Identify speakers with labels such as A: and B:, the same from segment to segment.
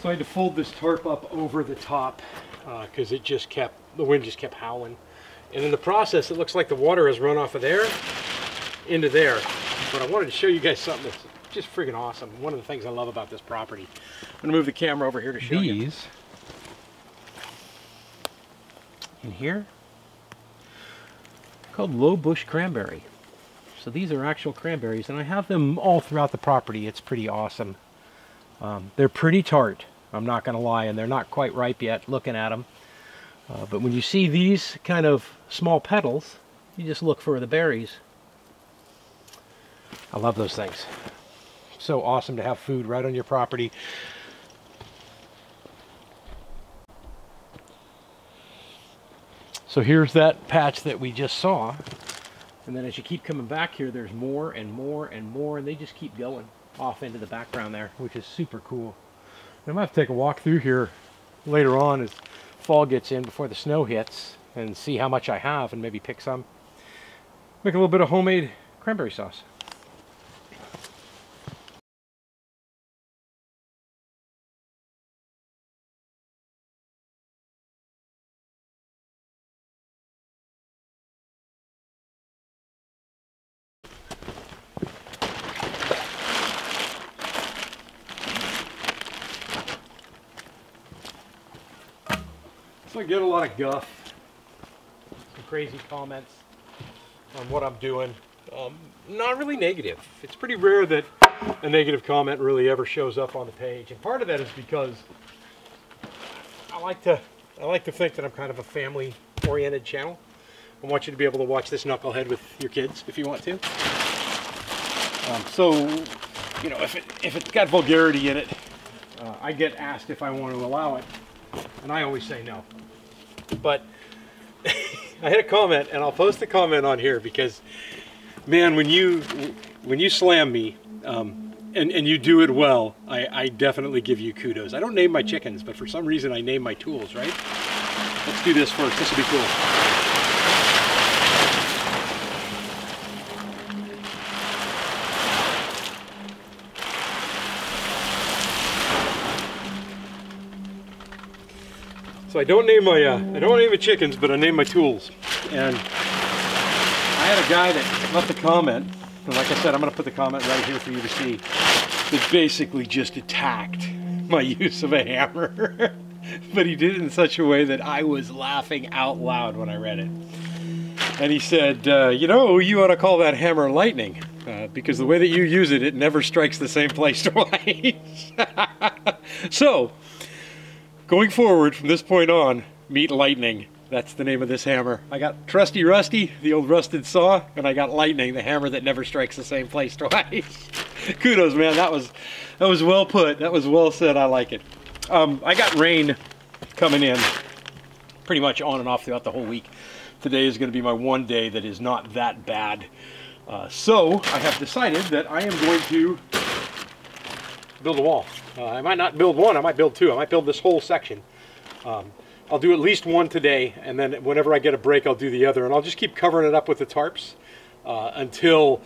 A: So I had to fold this tarp up over the top because the wind just kept howling. And in the process, it looks like the water has run off of there into there. But I wanted to show you guys something that's just friggin' awesome. One of the things I love about this property. I'm gonna move the camera over here to show you. These in here, called low bush cranberry. So these are actual cranberries, and I have them all throughout the property. It's pretty awesome. They're pretty tart, I'm not gonna lie, and they're not quite ripe yet looking at them. But when you see these kind of small petals, you just look for the berries. I love those things. So awesome to have food right on your property. So here's that patch that we just saw. And then as you keep coming back here, there's more and more and more, and they just keep going off into the background there, which is super cool. I might have to take a walk through here later on as fall gets in before the snow hits and see how much I have and maybe pick some. Make a little bit of homemade cranberry sauce. So I get a lot of guff, some crazy comments on what I'm doing. Not really negative. It's pretty rare that a negative comment really ever shows up on the page, and part of that is because I like to think that I'm kind of a family-oriented channel. I want you to be able to watch this knucklehead with your kids if you want to. So, you know, if it's got vulgarity in it, I get asked if I want to allow it, and I always say no. But I had a comment, and I'll post the comment on here because, man, when you slam me and you do it well, I definitely give you kudos. I don't name my chickens, but for some reason I name my tools, right? Let's do this first. This will be cool. So I don't name my chickens, but I name my tools. And I had a guy that left a comment, and like I said, I'm going to put the comment right here for you to see, that basically just attacked my use of a hammer. But he did it in such a way that I was laughing out loud when I read it. And he said, you know, you ought to call that hammer lightning, because the way that you use it, it never strikes the same place twice. So, going forward from this point on, meet lightning. That's the name of this hammer. I got Trusty Rusty, the old rusted saw, and I got lightning, the hammer that never strikes the same place twice. Kudos, man. That was well put. That was well said. I like it. I got rain coming in pretty much on and off throughout the whole week. Today is going to be my one day that is not that bad. So I have decided that I am going to build a wall. I might not build one, I might build two. I might build this whole section. I'll do at least one today, and then whenever I get a break, I'll do the other. And I'll just keep covering it up with the tarps until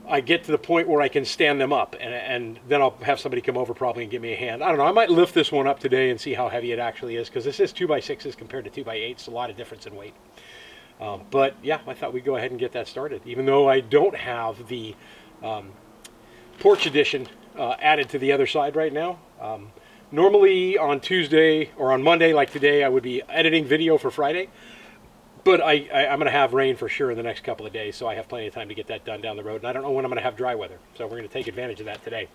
A: I get to the point where I can stand them up. And then I'll have somebody come over probably and give me a hand. I don't know, I might lift this one up today and see how heavy it actually is, because this is 2x6s compared to 2x8s. A lot of difference in weight. But yeah, I thought we'd go ahead and get that started. Even though I don't have the porch edition added to the other side right now. Normally on Tuesday or on Monday like today, I would be editing video for Friday, but I'm going to have rain for sure in the next couple of days, so I have plenty of time to get that done down the road, and I don't know when I'm going to have dry weather, so we're going to take advantage of that today.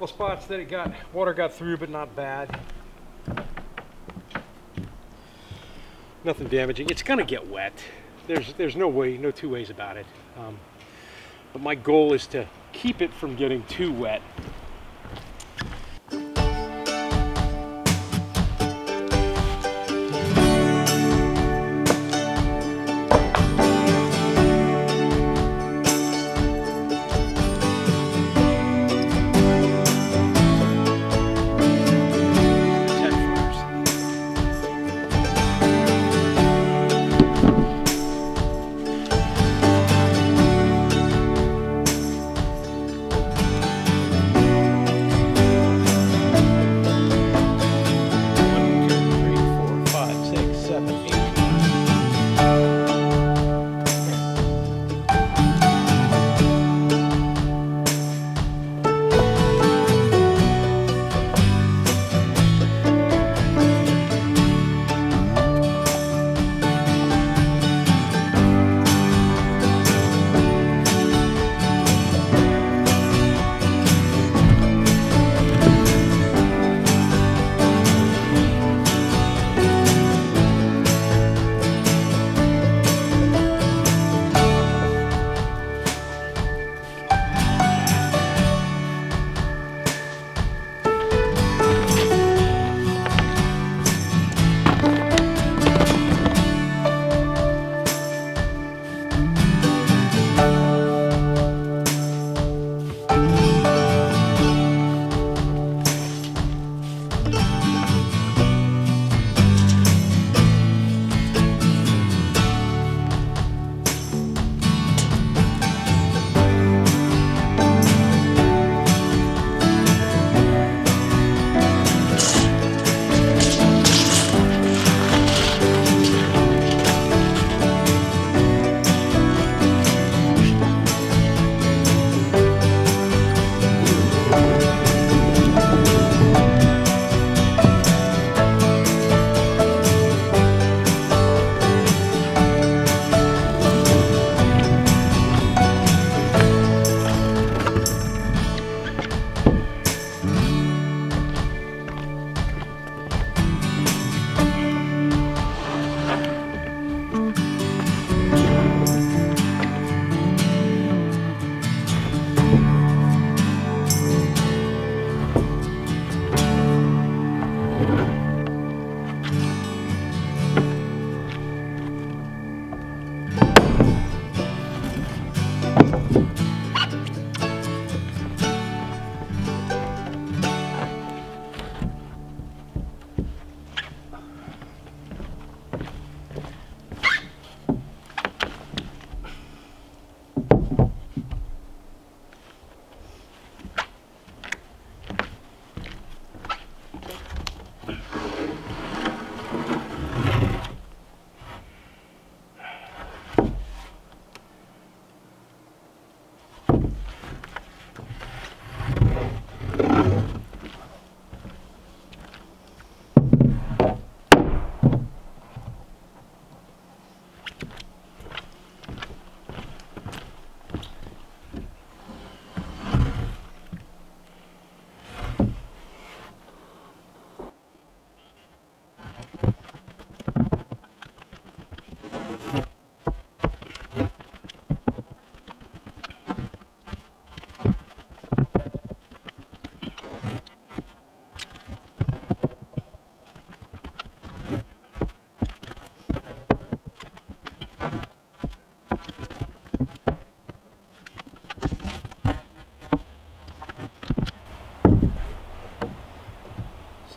A: Spots that water got through, but not bad. Nothing damaging. It's gonna get wet. There's no way, no two ways about it. But my goal is to keep it from getting too wet.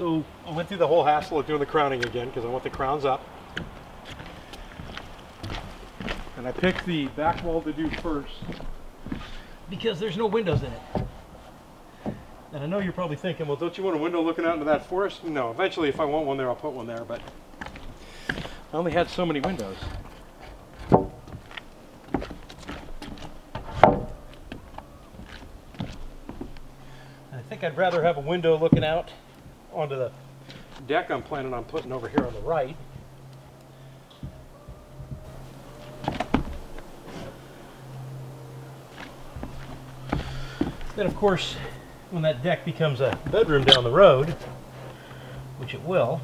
A: So I went through the whole hassle of doing the crowning again because I want the crowns up. And I picked the back wall to do first because there's no windows in it. And I know you're probably thinking, well, don't you want a window looking out into that forest? No, eventually if I want one there, I'll put one there, but I only had so many windows. I think I'd rather have a window looking out onto the deck I'm planning on putting over here on the right. Then of course, when that deck becomes a bedroom down the road, which it will,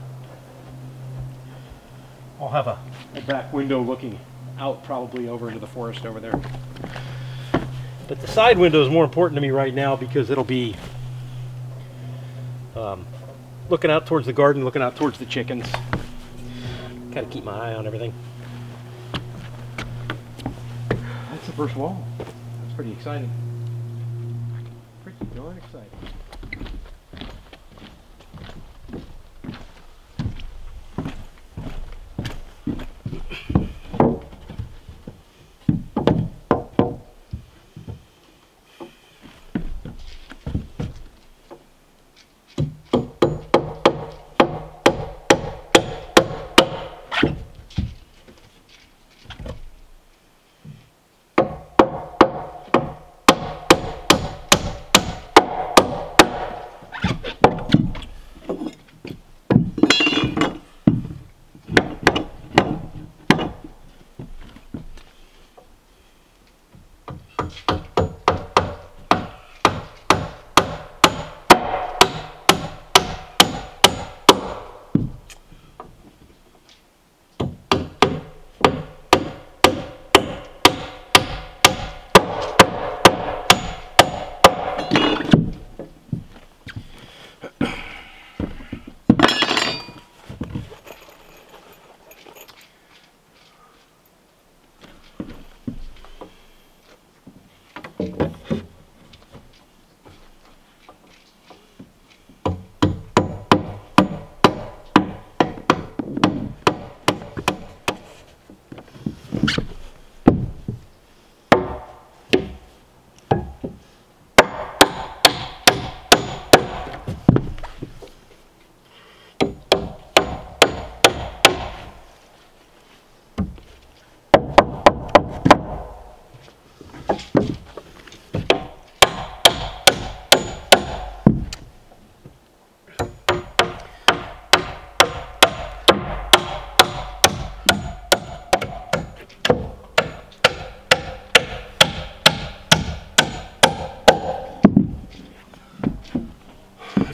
A: I'll have a back window looking out probably over into the forest over there. But the side window is more important to me right now because it'll be looking out towards the garden, looking out towards the chickens. Gotta keep my eye on everything. That's the first wall. That's pretty exciting. Pretty darn exciting.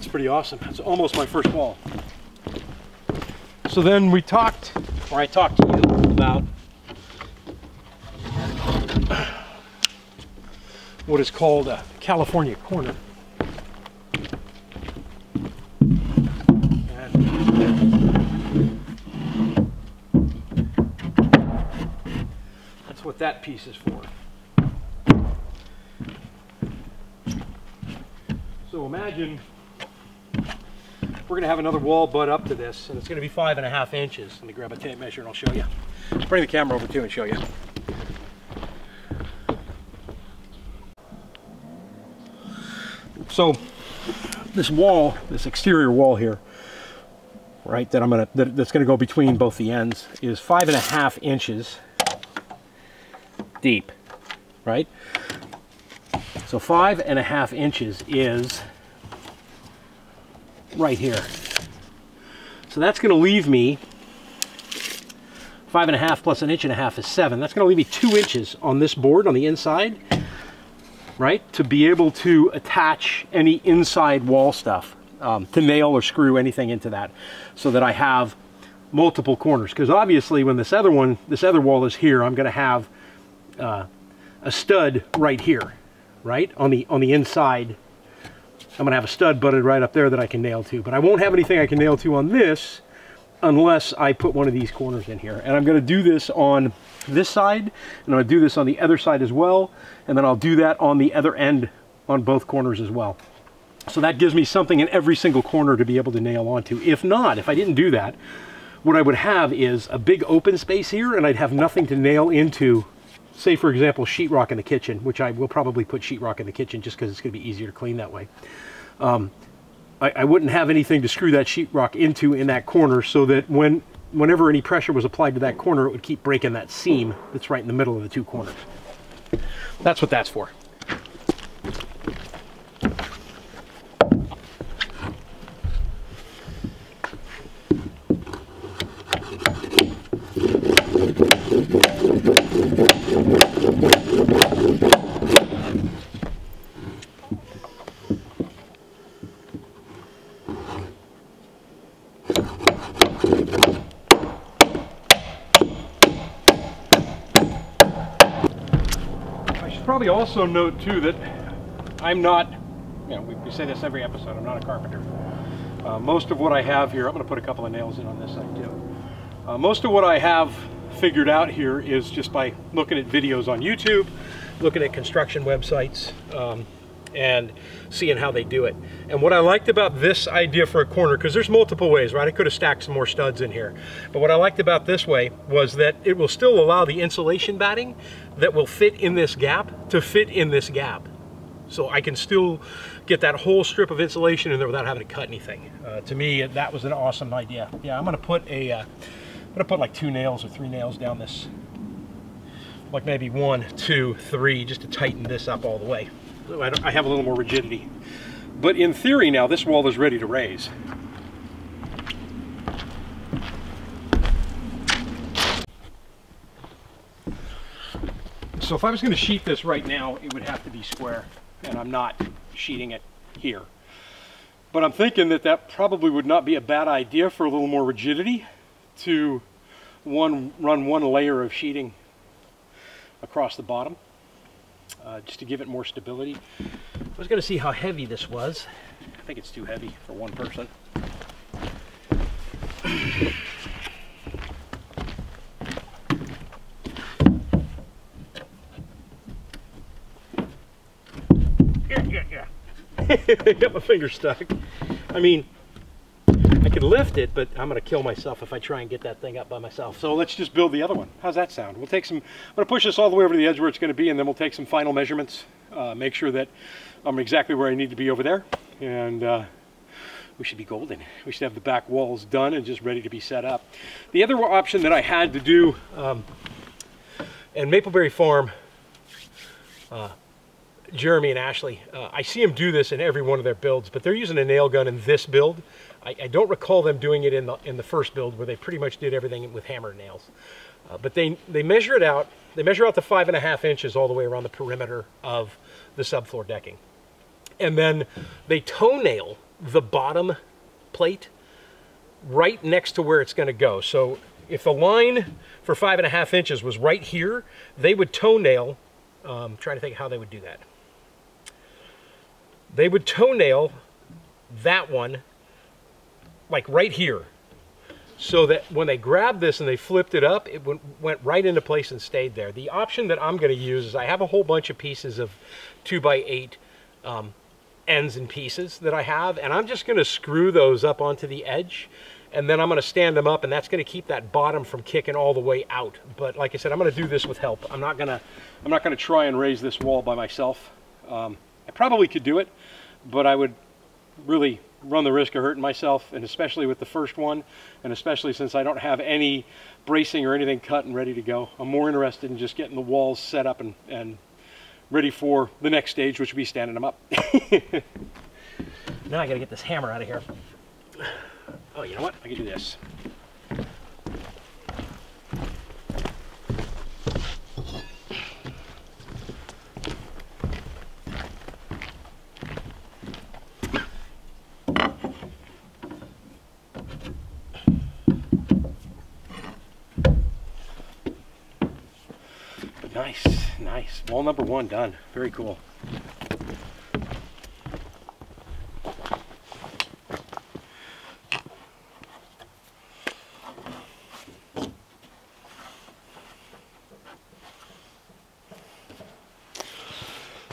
A: Pretty awesome. That's almost my first wall. So then we talked, or I talked to you about what is called a California corner. And that's what that piece is for. So imagine we're going to have another wall butt up to this, and it's going to be 5.5 inches. Let me grab a tape measure and I'll show you. Bring the camera over too and show you. So this wall, this exterior wall here, right, that's going to go between both the ends, is 5.5 inches deep, right? So 5.5 inches is right here. So that's going to leave me 5.5 plus 1.5 inches is 7. That's going to leave me 2 inches on this board on the inside, right, to be able to attach any inside wall stuff, to nail or screw anything into that, so that I have multiple corners. Because obviously when this other wall is here, I'm going to have a stud right here, right, on the inside. I'm going to have a stud butted right up there that I can nail to, but I won't have anything I can nail to on this unless I put one of these corners in here. And I'm going to do this on this side, and I'm going to do this on the other side as well, and then I'll do that on the other end on both corners as well. So that gives me something in every single corner to be able to nail onto. If not, if I didn't do that, what I would have is a big open space here, and I'd have nothing to nail into, say for example, sheetrock in the kitchen, which I will probably put sheetrock in the kitchen just because it's going to be easier to clean that way. I wouldn't have anything to screw that sheetrock into in that corner, so that whenever any pressure was applied to that corner, it would keep breaking that seam that's right in the middle of the two corners. That's what that's for. Probably also note too that I'm not, we say this every episode, I'm not a carpenter. Most of what I have here, I'm going to put a couple of nails in on this side too. Most of what I have figured out here is just by looking at videos on YouTube, looking at construction websites, and seeing how they do it. And what I liked about this idea for a corner, because there's multiple ways, right? I could have stacked some more studs in here. But what I liked about this way was that it will still allow the insulation batting that will fit in this gap to fit in this gap. So I can still get that whole strip of insulation in there without having to cut anything. To me, that was an awesome idea. Yeah, I'm gonna put like 2 nails or 3 nails down this, like maybe 1, 2, 3, just to tighten this up all the way. So I have a little more rigidity. But in theory now, this wall is ready to raise. So if I was going to sheet this right now, it would have to be square, and I'm not sheeting it here. But I'm thinking that that probably would not be a bad idea for a little more rigidity to run 1 layer of sheeting across the bottom. Just to give it more stability. I was going to see how heavy this was. I think it's too heavy for 1 person. Yeah. Got my finger stuck. I mean, I could lift it, but I'm going to kill myself if I try and get that thing up by myself. So let's just build the other one. How's that sound? We'll take some, I'm going to push this all the way over to the edge where it's going to be, and then we'll take some final measurements, make sure that I'm exactly where I need to be over there, and we should be golden. We should have the back walls done and just ready to be set up. The other option that I had to do, and Mapleberry Farm, Jeremy and Ashley, I see them do this in every one of their builds, but they're using a nail gun in this build. I don't recall them doing it in the first build where they pretty much did everything with hammer nails. But they measure it out. They measure out the 5.5 inches all the way around the perimeter of the subfloor decking. And then they toenail the bottom plate right next to where it's going to go. So if the line for 5.5 inches was right here, they would toenail, trying to think how they would do that. They would toenail that one like right here, so that when they grabbed this and they flipped it up, it went right into place and stayed there. The option that I'm going to use is I have a whole bunch of pieces of 2x8 ends and pieces that I have, and I'm just going to screw those up onto the edge, and then I'm going to stand them up, and that's going to keep that bottom from kicking all the way out. But like I said, I'm going to do this with help. I'm not going to try and raise this wall by myself. I probably could do it, but I would really run the risk of hurting myself, and especially with the first one, and especially since I don't have any bracing or anything cut and ready to go. I'm more interested in just getting the walls set up and ready for the next stage, which would be standing them up. Now I gotta get this hammer out of here. Oh, you know what? I can do this. Nice. Wall number 1 done. Very cool.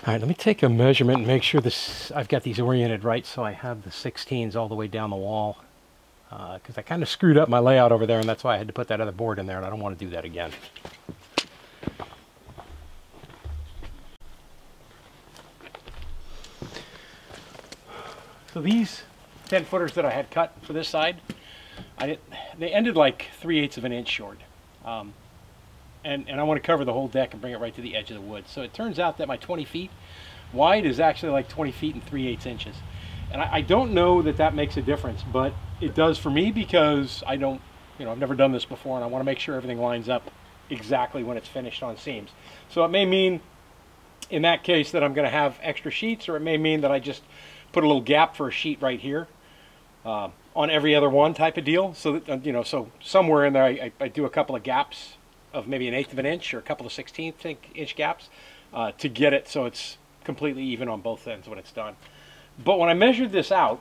A: All right, let me take a measurement and make sure I've got these oriented right so I have the 16s all the way down the wall. Because I kind of screwed up my layout over there, and that's why I had to put that other board in there, and I don't want to do that again. So these 10-footers that I had cut for this side, they ended like 3/8 of an inch short. And I want to cover the whole deck and bring it right to the edge of the wood. So it turns out that my 20 feet wide is actually like 20 feet and 3/8 inches. And I don't know that that makes a difference, but it does for me because I don't, I've never done this before, and I want to make sure everything lines up exactly when it's finished on seams. So it may mean in that case that I'm going to have extra sheets, or it may mean that I just put a little gap for a sheet right here on every other one type of deal. So that, so somewhere in there I do a couple of gaps of maybe 1/8 of an inch or a couple of 1/16 inch gaps to get it so it's completely even on both ends when it's done. But when I measured this out,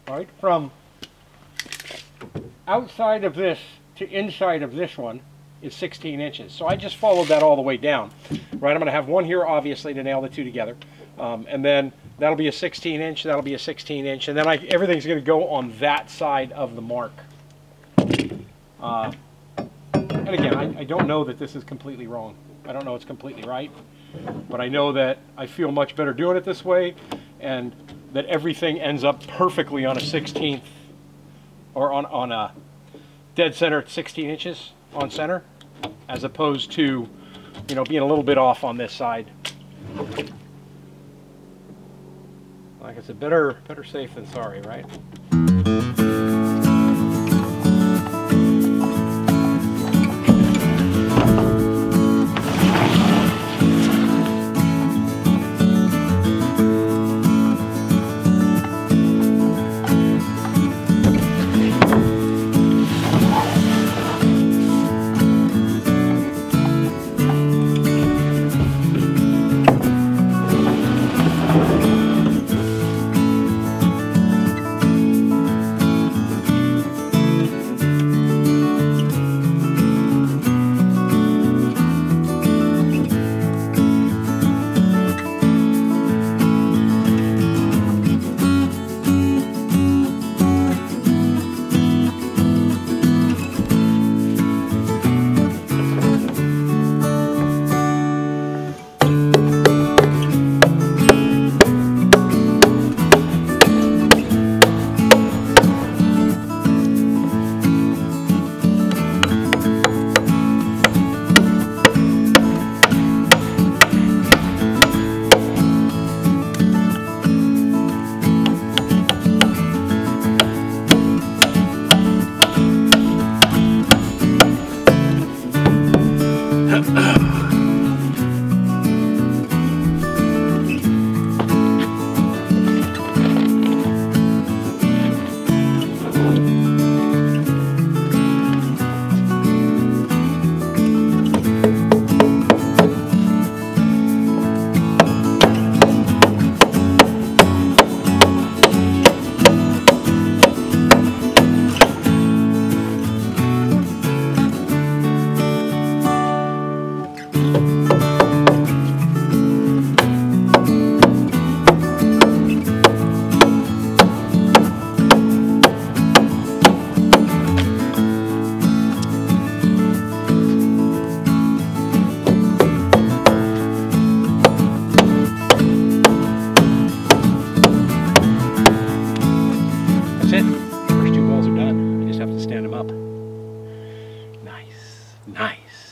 A: right, from outside of this to inside of this one is 16 inches. So I just followed that all the way down. Right, I'm going to have one here obviously to nail the two together. And then that'll be a 16 inch, that'll be a 16 inch, and then everything's going to go on that side of the mark. And again, I don't know that this is completely wrong. I don't know it's completely right. But I know that I feel much better doing it this way, and that everything ends up perfectly on a 16th, or on a dead center at 16 inches on center, as opposed to, being a little bit off on this side. Like I said, better safe than sorry, right?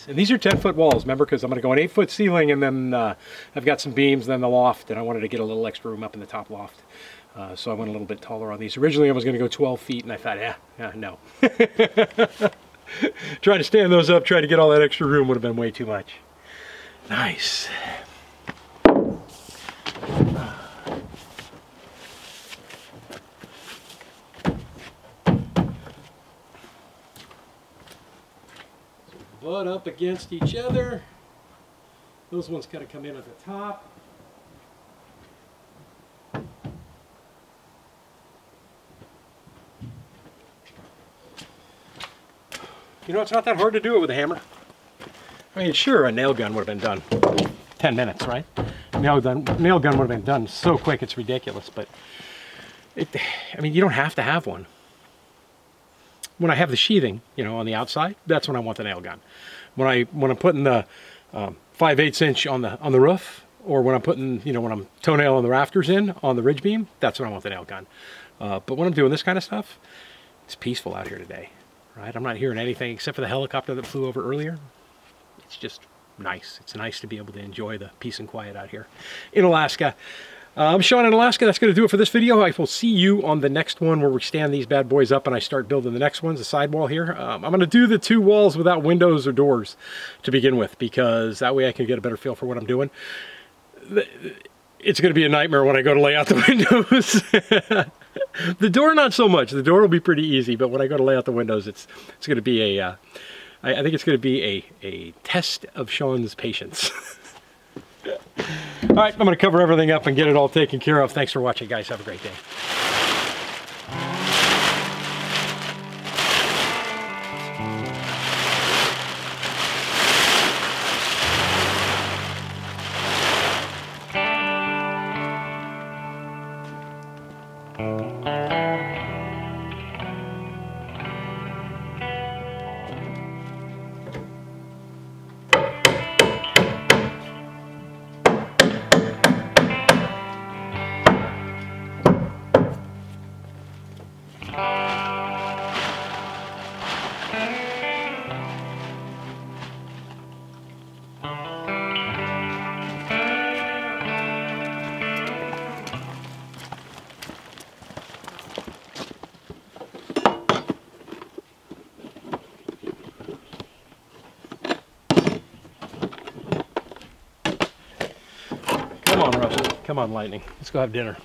A: And these are 10-foot walls, remember, because I'm going to go an 8-foot ceiling, and then I've got some beams, then the loft, and I wanted to get a little extra room up in the top loft. So I went a little bit taller on these. Originally I was going to go 12 feet, and I thought, no. Trying to stand those up, trying to get all that extra room would have been way too much. Nice. Butt up against each other. Those ones kind of come in at the top. It's not that hard to do it with a hammer. I mean, sure, a nail gun would have been done 10 minutes, right? nail gun would have been done so quick, it's ridiculous. But I mean, you don't have to have one. When I have the sheathing, you know, on the outside, that's when I want the nail gun. When I'm putting the 5/8 inch on the roof, or when I'm putting, you know, when I'm toenailing the rafters in on the ridge beam, that's when I want the nail gun. But when I'm doing this kind of stuff, it's peaceful out here today, right? I'm not hearing anything except for the helicopter that flew over earlier. It's just nice. It's nice to be able to enjoy the peace and quiet out here in Alaska. I'm Sean in Alaska. That's going to do it for this video. I will see you on the next one where we stand these bad boys up and I start building the next ones, the sidewall here. I'm going to do the 2 walls without windows or doors to begin with, because that way I can get a better feel for what I'm doing. It's going to be a nightmare when I go to lay out the windows. The door, not so much. The door will be pretty easy, but when I go to lay out the windows, it's going to be I think it's going to be a test of Sean's patience. All right, I'm going to cover everything up and get it all taken care of. Thanks for watching, guys. Have a great day. Come on, Russell. Come on, Lightning. Let's go have dinner.